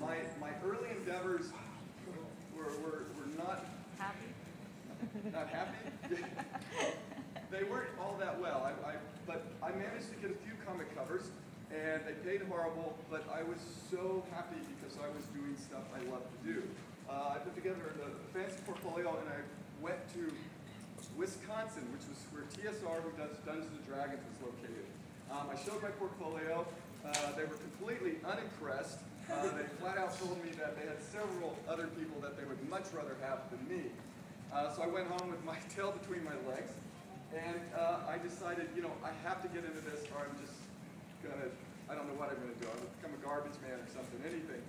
my early endeavors were not Happy? not happy. They weren't all that well. But I managed to get a few comic covers, and they paid horrible. But I was so happy because I was doing stuff I love to do. I put together a fancy portfolio, and I went to Wisconsin, which was where TSR, who does Dungeons and Dragons, was located. I showed my portfolio. They were completely unimpressed. They flat out told me that they had several other people that they would much rather have than me. So I went home with my tail between my legs, and I decided, you know, I have to get into this, or I'm just gonna, I don't know what I'm gonna do. I'm gonna become a garbage man or something, anything.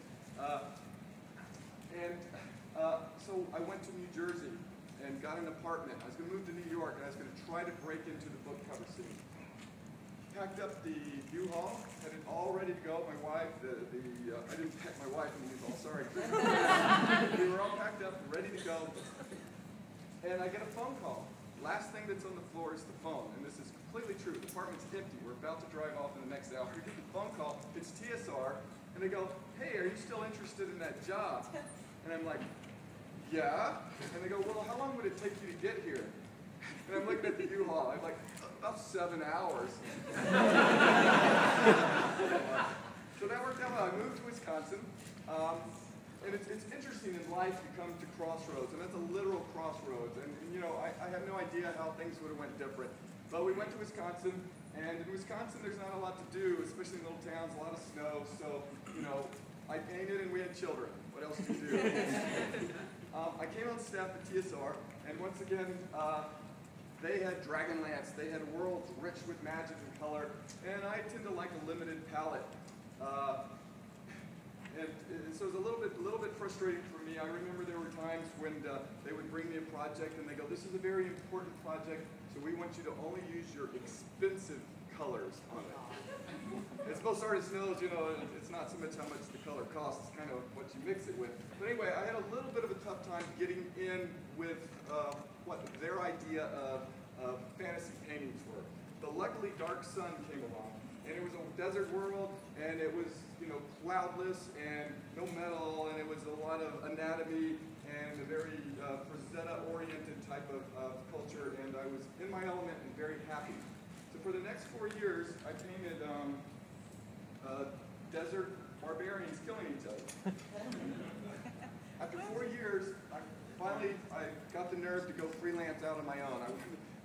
So I went to New Jersey and got an apartment. I was gonna move to New York, and I was gonna try to break into the book cover scene. Packed up the U-Haul, had it all ready to go. My wife, I didn't pack my wife in the U-Haul, sorry. We were all packed up, ready to go. And I get a phone call. Last thing that's on the floor is the phone, and this is completely true. The apartment's empty. We're about to drive off in the next hour. We get the phone call. It's TSR, and they go, "Hey, are you still interested in that job?" And I'm like, "Yeah." And they go, "Well, how long would it take you to get here?" And I'm looking at the U-Haul. I'm like, "About 7 hours." So that worked out well. I moved to Wisconsin. And it's interesting in life, you come to crossroads, and that's a literal crossroads. And you know, I have no idea how things would have went different. But we went to Wisconsin, and in Wisconsin there's not a lot to do, especially in little towns, a lot of snow. So, you know, I painted and we had children. What else do you do? I came on staff at TSR, and once again, they had Dragonlance, they had worlds rich with magic and color, and I tend to like a limited palette. And so it was a little bit frustrating for me. I remember there were times when they would bring me a project and they go, "This is a very important project, so we want you to only use your expensive colors on it." As most artists know, you know, it's not so much how much the color costs, it's kind of what you mix it with. But anyway, I had a little bit of a tough time getting in with what their idea of fantasy paintings were. But luckily, Dark Sun came along, and it was a desert world, and it was, you know, cloudless and no metal, and it was a lot of anatomy and a very Frazetta-oriented type of culture, and I was in my element and very happy. So for the next 4 years, I painted desert barbarians killing each other. After 4 years, I got the nerve to go freelance out on my own.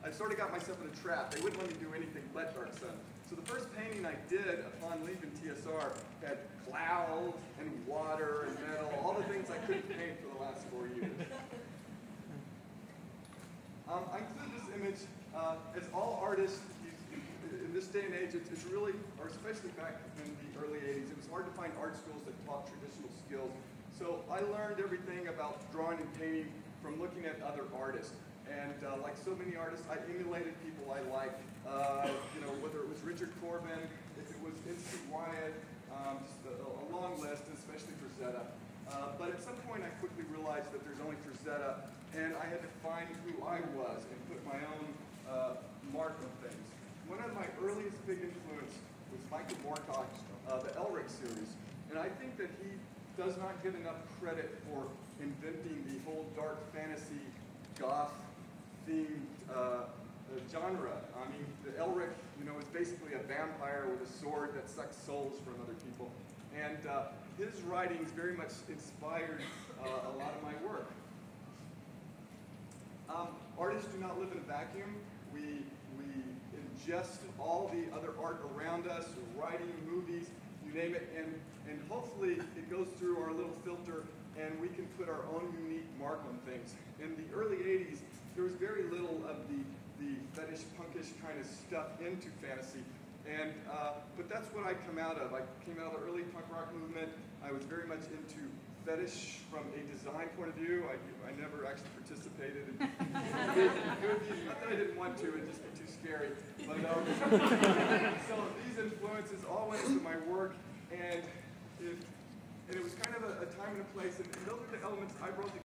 I sort of got myself in a trap. They wouldn't let me do anything but Dark Sun. So the first painting I did upon leaving TSR had clouds and water and metal, all the things I couldn't paint for the last 4 years. I include this image as all artists in this day and age, it's really, or especially back in the early 80s, it was hard to find art schools that taught traditional skills. So I learned everything about drawing and painting from looking at other artists. And like so many artists, I emulated people I liked. You know, whether it was Richard Corbin, if it was Instant Wyatt, just a long list, especially Frazetta. But at some point, I quickly realized that there's only Frazetta, and I had to find who I was and put my own mark on things. One of my earliest big influence was Michael Moorcock's the Elric series, and I think that he does not get enough credit for inventing the whole dark fantasy, goth-themed genre. I mean, the Elric, you know, is basically a vampire with a sword that sucks souls from other people, and his writings very much inspired a lot of my work. Artists do not live in a vacuum. We ingest all the other art around us, writing, movies, you name it, and hopefully it goes through our little filter and we can put our own unique mark on things. In the early 80s, there was very little of the fetish, punkish kind of stuff into fantasy, and but that's what I come out of. I came out of the early punk rock movement. I was very much into fetish from a design point of view. I never actually participated in it would be, not that I didn't want to, it'd just be too scary. But so these influences all went into my work, and it was kind of a time and a place, and those are the elements I brought together.